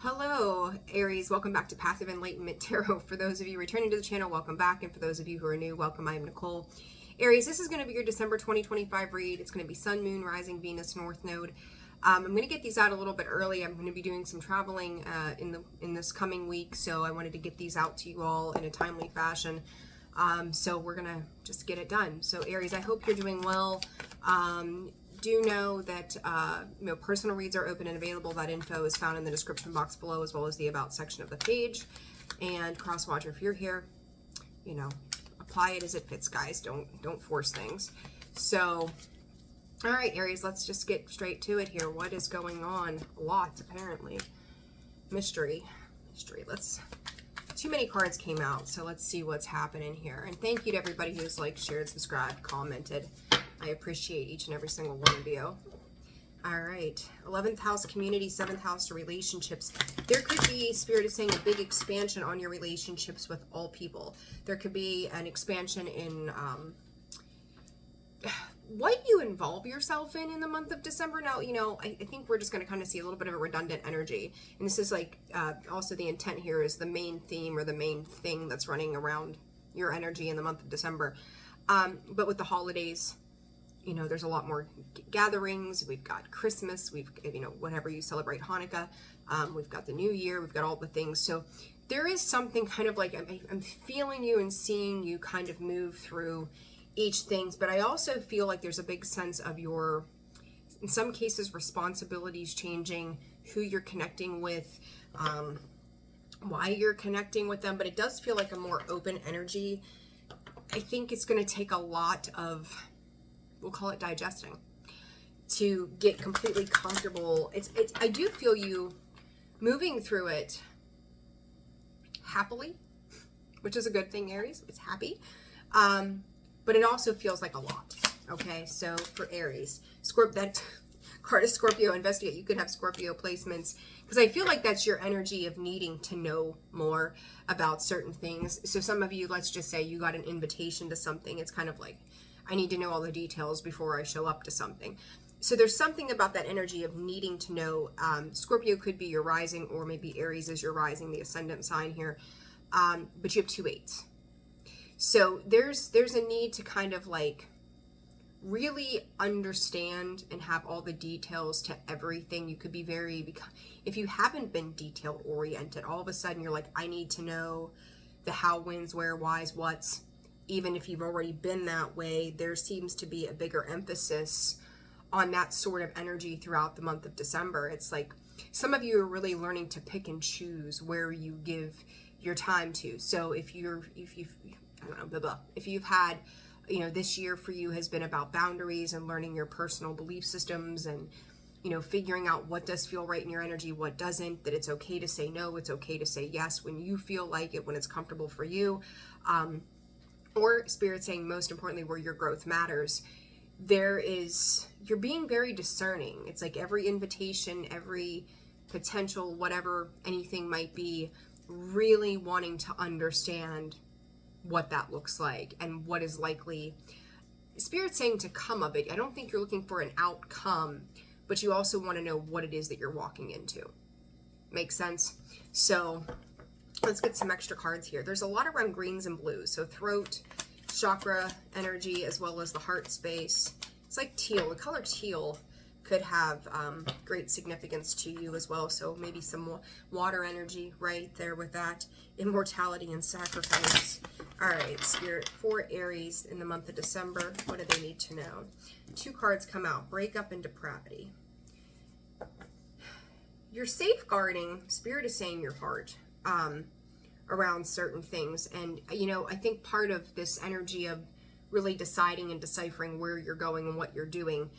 Hello, Aries. Welcome back to Passive Enlightenment Tarot. For those of you returning to the channel, welcome back. And for those of you who are new, welcome. I am Nicole. Aries, this is going to be your December 2025 read. It's going to be Sun, Moon, Rising, Venus, North Node. I'm going to get these out a little bit early. I'm going to be doing some traveling in this coming week, so I wanted to get these out to you all in a timely fashion. So we're going to just get it done. So Aries, I hope you're doing well. Do know that personal reads are open and available. That info is found in the description box below, as well as the about section of the page. And crosswatcher, if you're here, apply it as it fits, guys. Don't force things. So, all right, Aries, let's just get straight to it here. What is going on? A lot, apparently. Mystery. Too many cards came out, so let's see what's happening here. And thank you to everybody who's liked, shared, subscribed, commented. I appreciate each and every single one of you. All right. 11th house, community. 7th house, relationships. There could be, Spirit is saying, a big expansion on your relationships with all people. There could be an expansion in what you involve yourself in the month of December. Now, I think we're just going to kind of see a little bit of a redundant energy. And this is like, also the intent here is the main theme or the main thing that's running around your energy in the month of December. But with the holidays, there's a lot more gatherings. We've got Christmas. We've, whatever you celebrate, Hanukkah. We've got the New Year. We've got all the things. So there is something kind of like, I'm feeling you and seeing you kind of move through each things. But I also feel like there's a big sense of your, in some cases, responsibilities changing, who you're connecting with, why you're connecting with them. But it does feel like a more open energy. I think it's going to take a lot of, we'll call it digesting, to get completely comfortable. I do feel you moving through it happily, which is a good thing, Aries. It's happy. But it also feels like a lot. Okay, so for Aries, that card is Scorpio. Investigate. You could have Scorpio placements, because I feel like that's your energy of needing to know more about certain things. So some of you, let's just say you got an invitation to something. It's kind of like, I need to know all the details before I show up to something. So there's something about that energy of needing to know. Scorpio could be your rising, or maybe Aries is your rising, the ascendant sign here. But you have 2 8s. So there's a need to kind of like really understand and have all the details to everything. You could be if you haven't been detail oriented, all of a sudden you're like, I need to know the how, whens, where, whys, whats. Even if you've already been that way, there seems to be a bigger emphasis on that sort of energy throughout the month of December. It's like some of you are really learning to pick and choose where you give your time to. So if you've had, this year for you has been about boundaries and learning your personal belief systems and, figuring out what does feel right in your energy, what doesn't, that it's okay to say no, it's okay to say yes when you feel like it, when it's comfortable for you. Or Spirit saying, most importantly, where your growth matters, you're being very discerning. It's like every invitation, every potential, whatever anything might be, really wanting to understand what that looks like and what is likely, Spirit saying, to come of it. I don't think you're looking for an outcome, but you also want to know what it is that you're walking into. Makes sense? So let's get some extra cards here. There's a lot around greens and blues. So throat, chakra energy, as well as the heart space. It's like teal. The color teal could have great significance to you as well. So maybe some water energy right there with that. Immortality and sacrifice. All right, Spirit, for Aries in the month of December, what do they need to know? 2 cards come out. Breakup and depravity. You're safeguarding, Spirit is saying, your heart around certain things. And, I think part of this energy of really deciding and deciphering where you're going and what you're doing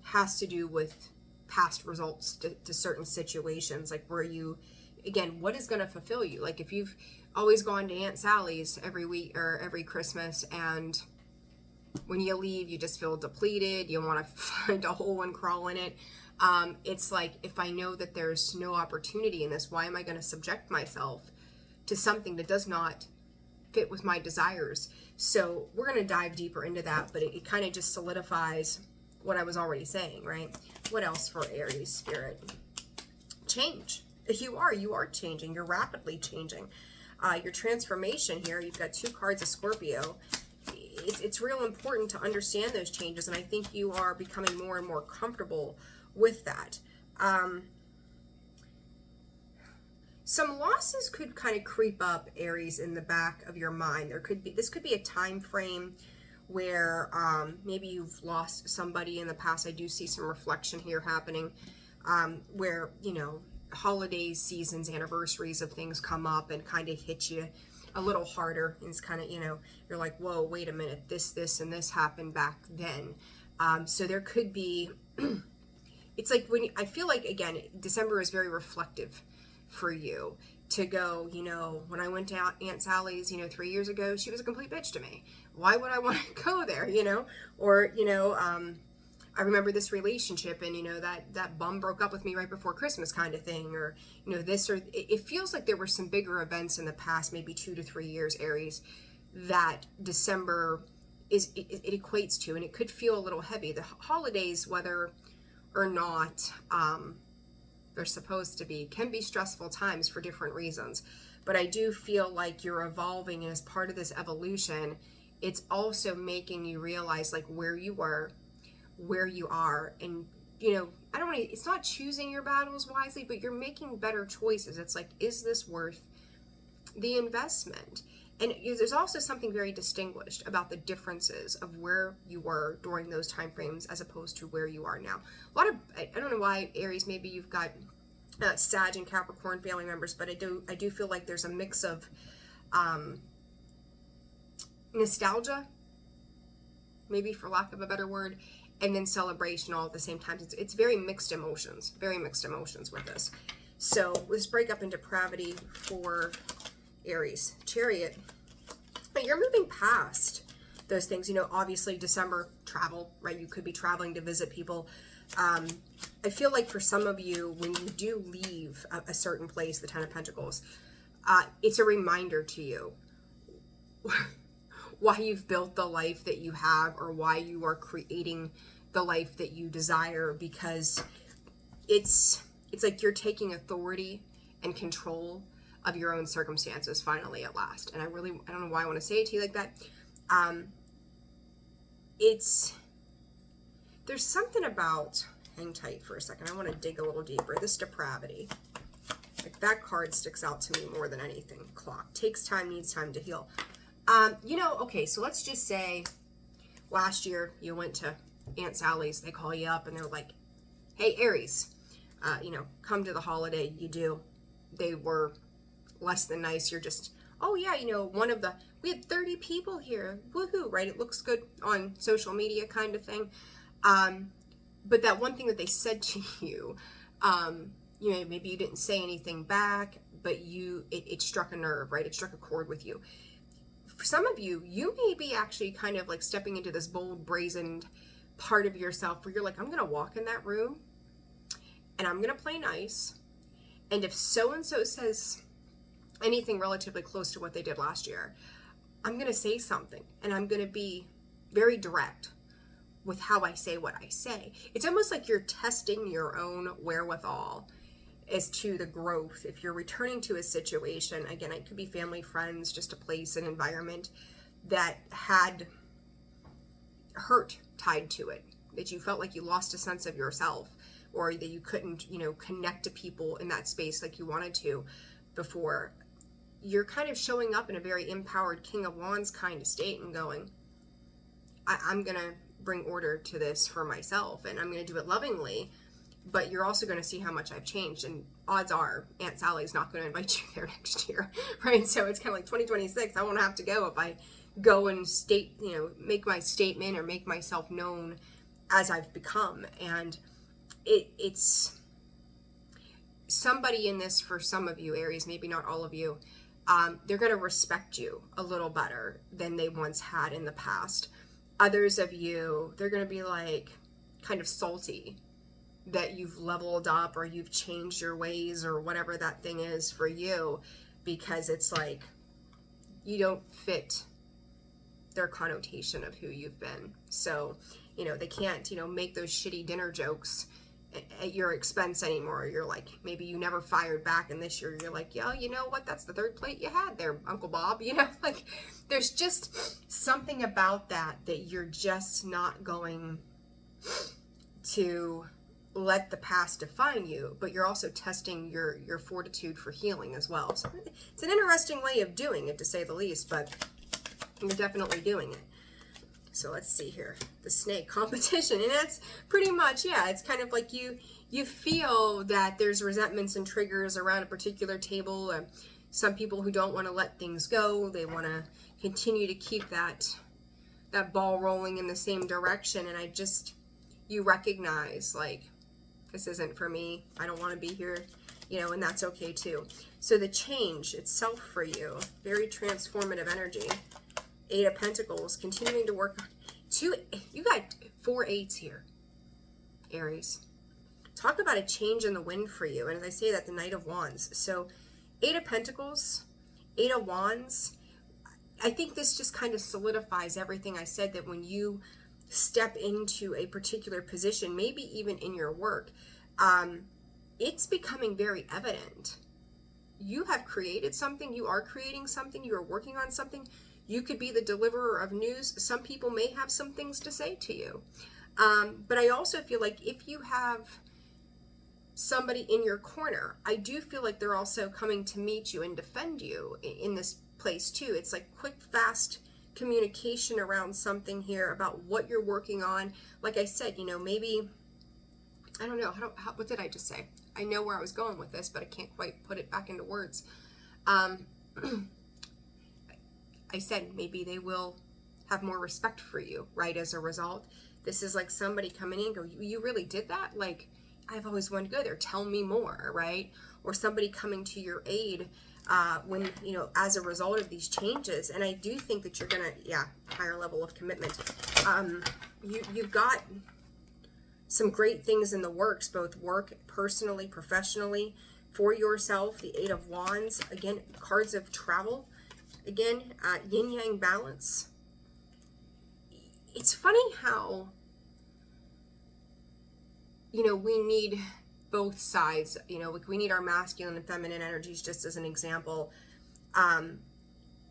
has to do with past results to certain situations, like where you, again, what is going to fulfill you? Like if you've always gone to Aunt Sally's every week or every Christmas, and when you leave, you just feel depleted, you want to find a hole and crawl in it. It's like, if I know that there's no opportunity in this, why am I going to subject myself to something that does not fit with my desires? So we're going to dive deeper into that, but it kind of just solidifies what I was already saying, right? What else for Aries, Spirit? Change. You are changing. You're rapidly changing. Your transformation here, you've got 2 cards of Scorpio. It's real important to understand those changes, and I think you are becoming more and more comfortable with that. Some losses could kind of creep up, Aries, in the back of your mind. This could be a time frame where maybe you've lost somebody in the past. I do see some reflection here happening, where, you know, holidays, seasons, anniversaries of things come up and kind of hit you a little harder. And it's kind of, you know, you're like, whoa, wait a minute, this, and this happened back then. So there could be, it's like I feel like, again, December is very reflective for you to go, you know, when I went to Aunt Sally's, you know, 3 years ago, she was a complete bitch to me. Why would I want to go there, you know? Or, you know, I remember this relationship and, you know, that bum broke up with me right before Christmas kind of thing, or, you know, this, or it feels like there were some bigger events in the past, maybe 2 to 3 years, Aries, that December it equates to, and it could feel a little heavy. The holidays, whether or not they're supposed to be, can be stressful times for different reasons. But I do feel like you're evolving, and as part of this evolution, it's also making you realize like where you were, where you are, and, you know, I don't want to, it's not choosing your battles wisely, but you're making better choices. It's like, is this worth the investment? And there's also something very distinguished about the differences of where you were during those time frames as opposed to where you are now. A lot of, I don't know why, Aries, maybe you've got Sag and Capricorn family members, but I do feel like there's a mix of nostalgia, maybe for lack of a better word, and then celebration all at the same time. It's very mixed emotions with this. So let's break up into depravity for Aries. Chariot. But you're moving past those things. You know, obviously December, travel, right? You could be traveling to visit people. I feel like for some of you, when you do leave a certain place, the Ten of Pentacles, it's a reminder to you why you've built the life that you have, or why you are creating the life that you desire, because it's like you're taking authority and control of your own circumstances finally at last. And I don't know why I want to say it to you like that. There's something about, hang tight for a second, I want to dig a little deeper. This depravity, like that card sticks out to me more than anything. Clock takes time, needs time to heal. You know, okay, so let's just say last year you went to Aunt Sally's, they call you up and they're like, hey, Aries, you know, come to the holiday. You do. They were less than nice. You're just, oh yeah, you know, we had 30 people here, woohoo, right? It looks good on social media kind of thing. But that one thing that they said to you, you know, maybe you didn't say anything back, but it struck a nerve, right? It struck a chord with you. For some of you, you may be actually kind of like stepping into this bold, brazened part of yourself where you're like, I'm going to walk in that room and I'm going to play nice. And if so-and-so says anything relatively close to what they did last year, I'm going to say something, and I'm going to be very direct with how I say what I say. It's almost like you're testing your own wherewithal as to the growth. If you're returning to a situation, again, it could be family, friends, just a place, an environment that had hurt tied to it, that you felt like you lost a sense of yourself, or that you couldn't, you know, connect to people in that space like you wanted to before. You're kind of showing up in a very empowered King of Wands kind of state and going, I'm going to bring order to this for myself, and I'm going to do it lovingly, but you're also going to see how much I've changed. And odds are Aunt Sally's not going to invite you there next year, right? So it's kind of like 2026. I won't have to go if I go and state, you know, make my statement or make myself known as I've become. And it's somebody in this, for some of you, Aries, maybe not all of you, they're going to respect you a little better than they once had in the past. Others of you, they're going to be like kind of salty that you've leveled up or you've changed your ways or whatever that thing is for you, because it's like you don't fit their connotation of who you've been. So, you know, they can't, you know, make those shitty dinner jokes at your expense anymore. You're like, maybe you never fired back, and this year you're like, yeah, you know what, that's the third plate you had there, Uncle Bob. You know, like there's just something about that you're just not going to let the past define you, but you're also testing your fortitude for healing as well. So it's an interesting way of doing it, to say the least, but you're definitely doing it. So let's see here, the snake competition, and that's pretty much, yeah, it's kind of like you feel that there's resentments and triggers around a particular table. Some people who don't want to let things go, they want to continue to keep that ball rolling in the same direction, and you recognize, like, this isn't for me, I don't want to be here, you know, and that's okay too. So the change itself for you, very transformative energy. 8 of Pentacles, continuing to work on you got 4 8s here, Aries. Talk about a change in the wind for you. And as I say that, the Knight of Wands. So 8 of Pentacles, 8 of Wands. I think this just kind of solidifies everything I said, that when you step into a particular position, maybe even in your work, it's becoming very evident. You have created something, you are creating something, you are working on something. You could be the deliverer of news. Some people may have some things to say to you. But I also feel like if you have somebody in your corner, I do feel like they're also coming to meet you and defend you in this place too. It's like quick, fast communication around something here about what you're working on. Like I said, you know, maybe, I don't know, what did I just say? I know where I was going with this, but I can't quite put it back into words. I said maybe they will have more respect for you, right, as a result. This is like somebody coming in and go, you really did that? Like, I've always wanted to go there. Tell me more, right? Or somebody coming to your aid when, you know, as a result of these changes. And I do think that you're going to, yeah, higher level of commitment. You've got some great things in the works, both work, personally, professionally, for yourself. The 8 of Wands, again, cards of travel. Again, yin-yang balance. It's funny how, you know, we need both sides. You know, we need our masculine and feminine energies, just as an example.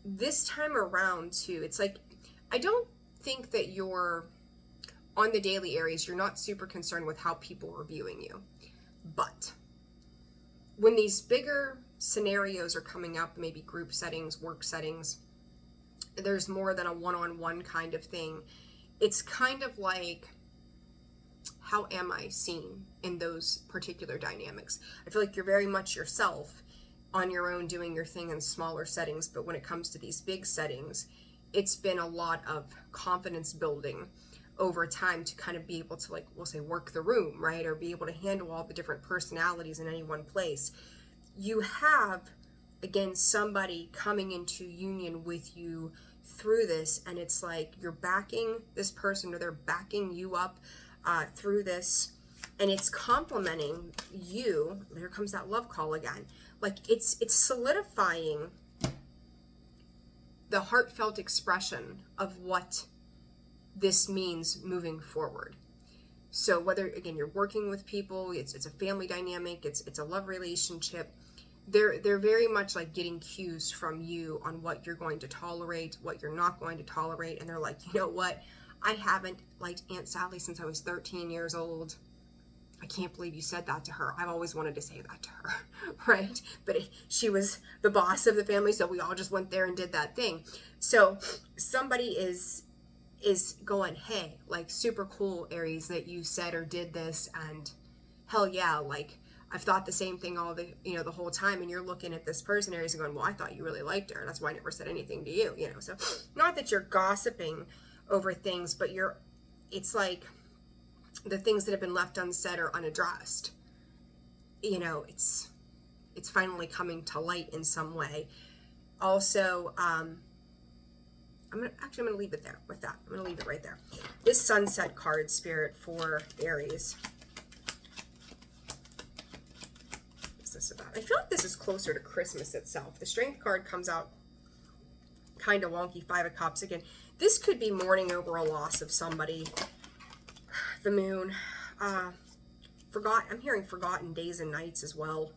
This time around, too, it's like, I don't think that you're, on the daily, Aries, you're not super concerned with how people are viewing you. But when these bigger scenarios are coming up, maybe group settings, work settings, there's more than a one-on-one kind of thing. It's kind of like, how am I seen in those particular dynamics? I feel like you're very much yourself on your own, doing your thing in smaller settings, but when it comes to these big settings, it's been a lot of confidence building over time to kind of be able to, like, we'll say, work the room, right? Or be able to handle all the different personalities in any one place. You have, again, somebody coming into union with you through this, and it's like you're backing this person, or they're backing you up through this, and it's complementing you. There comes that love call again. Like, it's solidifying the heartfelt expression of what this means moving forward. So whether, again, you're working with people, it's a family dynamic, it's a love relationship, they're very much like getting cues from you on what you're going to tolerate, what you're not going to tolerate, and they're like, you know what, I haven't liked Aunt Sally since I was 13 years old. I can't believe you said that to her. I've always wanted to say that to her, right? But she was the boss of the family, so we all just went there and did that thing. So somebody is going, hey, like, super cool, Aries, that you said or did this, and hell yeah, like, I've thought the same thing the whole time. And you're looking at this person, Aries, and going, well, I thought you really liked her. That's why I never said anything to you, you know. So not that you're gossiping over things, but it's like the things that have been left unsaid or unaddressed, you know, it's finally coming to light in some way. Also, I'm gonna leave it there with that. I'm gonna leave it right there. This sunset card, Spirit, for Aries. What's this about? I feel like this is closer to Christmas itself. The Strength card comes out kind of wonky. 5 of Cups again. This could be mourning over a loss of somebody. The Moon. I'm hearing forgotten days and nights as well.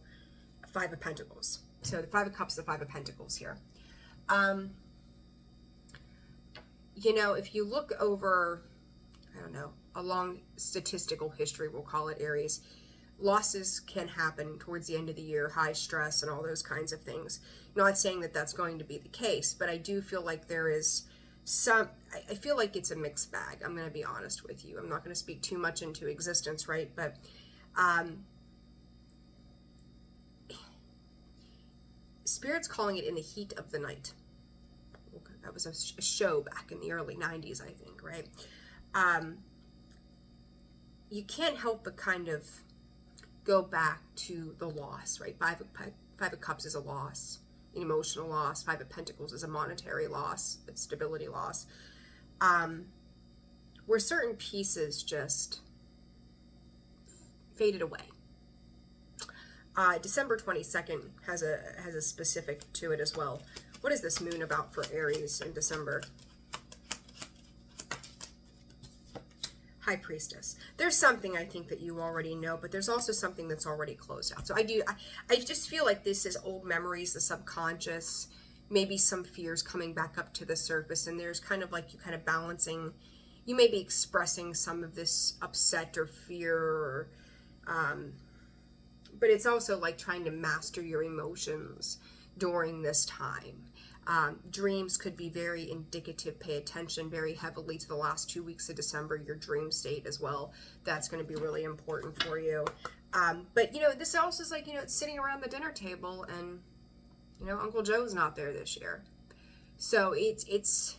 Five of Pentacles. So the Five of Cups, the Five of Pentacles here. You know, if you look over, I don't know, a long statistical history, we'll call it, Aries, losses can happen towards the end of the year, high stress and all those kinds of things. Not saying that that's going to be the case, but I do feel like there is I feel like it's a mixed bag. I'm going to be honest with you. I'm not going to speak too much into existence, right? But Spirit's calling it in the heat of the night. That was a show back in the early 90s, I think, right? You can't help but kind of go back to the loss, right? Five of Cups is a loss, an emotional loss. Five of Pentacles is a monetary loss, a stability loss. Where certain pieces just faded away. December 22nd has a specific to it as well. What is this moon about for Aries in December? High Priestess. There's something I think that you already know, but there's also something that's already closed out. So I just feel like this is old memories, the subconscious, maybe some fears coming back up to the surface, and there's kind of like you kind of balancing, you may be expressing some of this upset or fear, or, but it's also like trying to master your emotions during this time. Dreams could be very indicative. Pay attention very heavily to the last 2 weeks of December, your dream state as well. That's going to be really important for you. But, you know, this also is like, you know, it's sitting around the dinner table and, you know, Uncle Joe's not there this year. So it's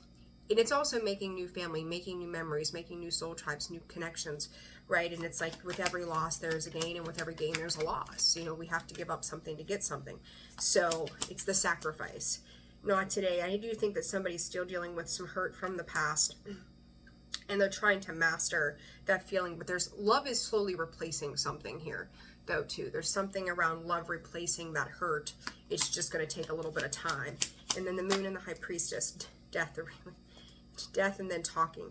also making new family, making new memories, making new soul tribes, new connections, right? And it's like with every loss, there's a gain, and with every gain, there's a loss. You know, we have to give up something to get something. So it's the sacrifice. Not today. I do think that somebody's still dealing with some hurt from the past, and they're trying to master that feeling. But love is slowly replacing something here, though, too. There's something around love replacing that hurt. It's just going to take a little bit of time. And then the moon and the High Priestess, death, and then talking.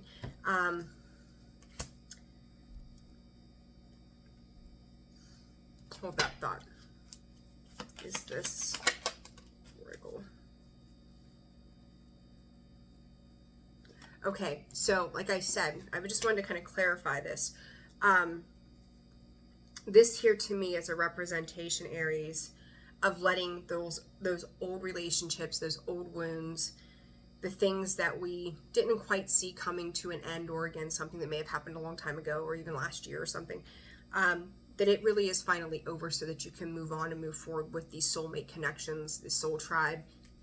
Hold that thought. Is this Oracle? Okay, so like I said, I just wanted to kind of clarify this. This here to me is a representation, Aries, of letting those old relationships, those old wounds, the things that we didn't quite see coming to an end, or again, something that may have happened a long time ago or even last year or something, that it really is finally over, so that you can move on and move forward with these soulmate connections, this soul tribe,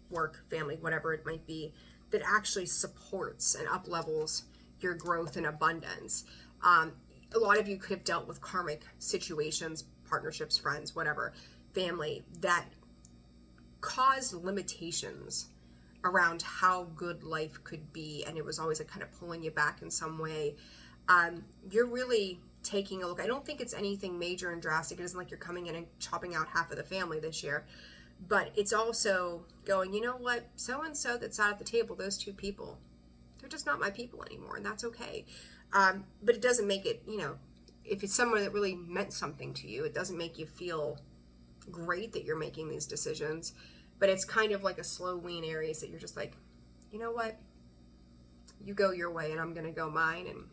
work, family, whatever it might be, that actually supports and up-levels your growth and abundance. A lot of you could have dealt with karmic situations, partnerships, friends, whatever, family, that caused limitations around how good life could be, and it was always like kind of pulling you back in some way. You're really taking a look. I don't think it's anything major and drastic. It isn't like you're coming in and chopping out half of the family this year. But it's also going, you know what, so-and-so that sat at the table, those two people, they're just not my people anymore, and that's okay. But it doesn't make it, you know, if it's someone that really meant something to you, it doesn't make you feel great that you're making these decisions. But it's kind of like a slow wean, Aries, that you're just like, you know what, you go your way and I'm going to go mine, and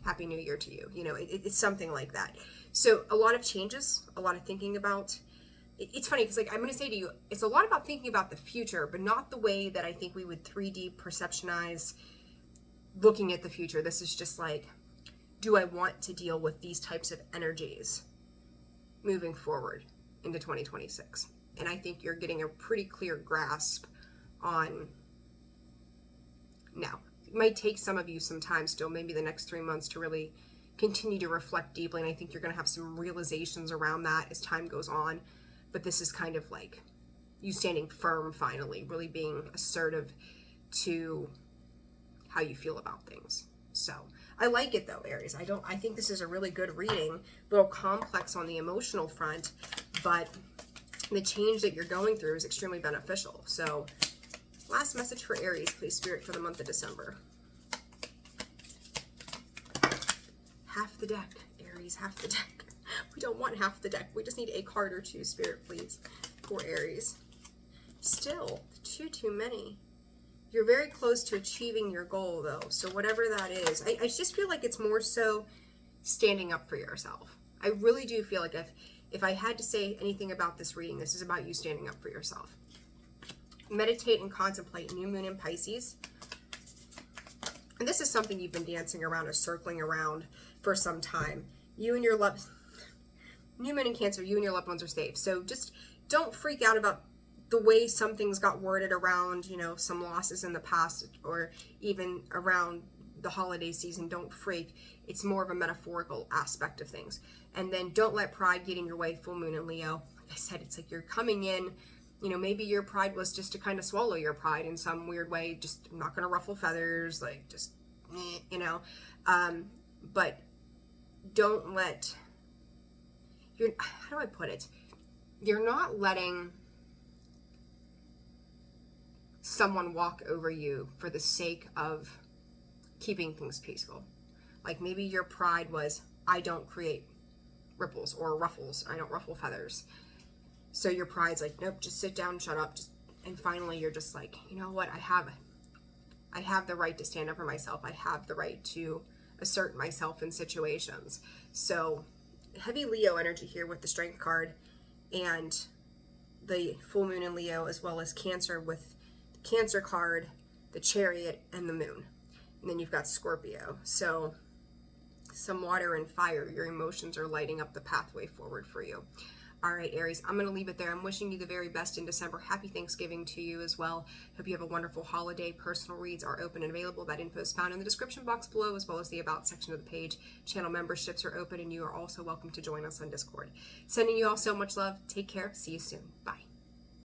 Happy New Year to you. You know, it's something like that. So a lot of changes, a lot of thinking about. It's funny because, like, I'm going to say to you, it's a lot about thinking about the future, but not the way that I think we would 3D perceptionize looking at the future. This is just like, do I want to deal with these types of energies moving forward into 2026? And I think you're getting a pretty clear grasp on now. It might take some of you some time still, maybe the next 3 months, to really continue to reflect deeply. And I think you're going to have some realizations around that as time goes on. But this is kind of like you standing firm finally, really being assertive to how you feel about things. So I like it though, Aries. I think this is a really good reading, a little complex on the emotional front, but the change that you're going through is extremely beneficial. So last message for Aries, please, Spirit, for the month of December. Half the deck, Aries, half the deck. We don't want half the deck. We just need a card or two, Spirit, please, for Aries. Still, too many. You're very close to achieving your goal, though. So whatever that is, I just feel like it's more so standing up for yourself. I really do feel like if I had to say anything about this reading, this is about you standing up for yourself. Meditate and contemplate. New moon in Pisces. And this is something you've been dancing around or circling around for some time. You and your new moon in Cancer, you and your loved ones are safe. So just don't freak out about the way some things got worded around, you know, some losses in the past or even around the holiday season. Don't freak. It's more of a metaphorical aspect of things. And then don't let pride get in your way. Full moon in Leo. Like I said, it's like you're coming in, you know, maybe your pride was just to kind of swallow your pride in some weird way. Just, I'm not going to ruffle feathers, like just, you know, but don't let how do I put it? You're not letting someone walk over you for the sake of keeping things peaceful. Like maybe your pride was, I don't create ripples or ruffles. I don't ruffle feathers. So your pride's like, nope, just sit down, shut up. And finally you're just like, you know what? I have the right to stand up for myself. I have the right to assert myself in situations. So heavy Leo energy here with the Strength card and the full moon in Leo, as well as Cancer with the Cancer card, the Chariot, and the moon. And then you've got Scorpio. So some water and fire. Your emotions are lighting up the pathway forward for you. All right, Aries, I'm going to leave it there. I'm wishing you the very best in December. Happy Thanksgiving to you as well. Hope you have a wonderful holiday. Personal reads are open and available. That info is found in the description box below, as well as the About section of the page. Channel memberships are open, and you are also welcome to join us on Discord. Sending you all so much love. Take care. See you soon. Bye.